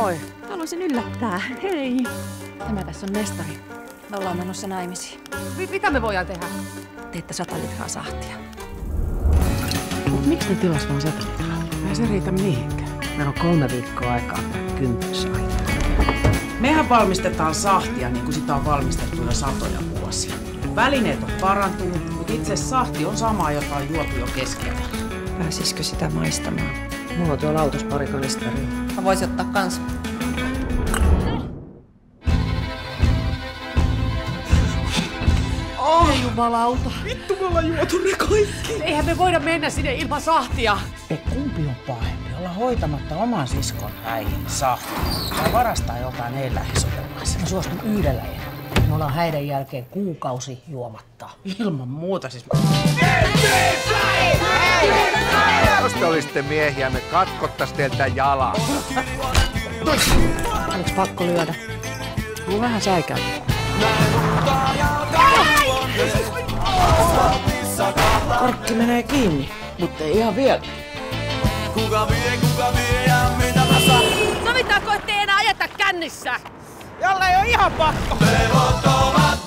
Moi. Haluaisin yllättää. Hei. Tämä tässä on mestari. Me ollaan menossa naimisiin. Mitä me voidaan tehdä? Teette 100 litraa sahtia. Mut miksi ne tilas vaan 100 litraa? Ei se riitä mihinkään. Meillä on 3 viikkoa aikaa 10 sahtia. Mehän valmistetaan sahtia niin kuin sitä on valmistettu jo satoja vuosia. Välineet on parantunut, mutta itse sahti on sama, jota on juotu jo keskellä. Pääsisikö sitä maistamaan? Mulla on tuolla autossa pari kanisteria. Mä voisin ottaa kans. Ei jumalauta. Vittu, me ollaan juotu ne kaikki. Eihän me voida mennä sinne ilman sahtia. Kumpi on pahempi? Olla hoitamatta oman siskon häihin sahtia. Tai varastaa jotain ei lähisukulaisia. Mä suostun yhdellä ehdolla. Me ollaan häiden jälkeen kuukausi juomatta. Ilman muuta siis. Jos te olisitte miehiä, me katkottais teiltä jalan. Onks pakko lyödä? Mulla vähän säikäytä. Korkki menee kiinni, mutta ei ihan vielä. Kuka vie ja mitä tässä? Sovitaanko, ettei enää ajeta kännissä? Jolla ei oo ihan pakko. Levottomat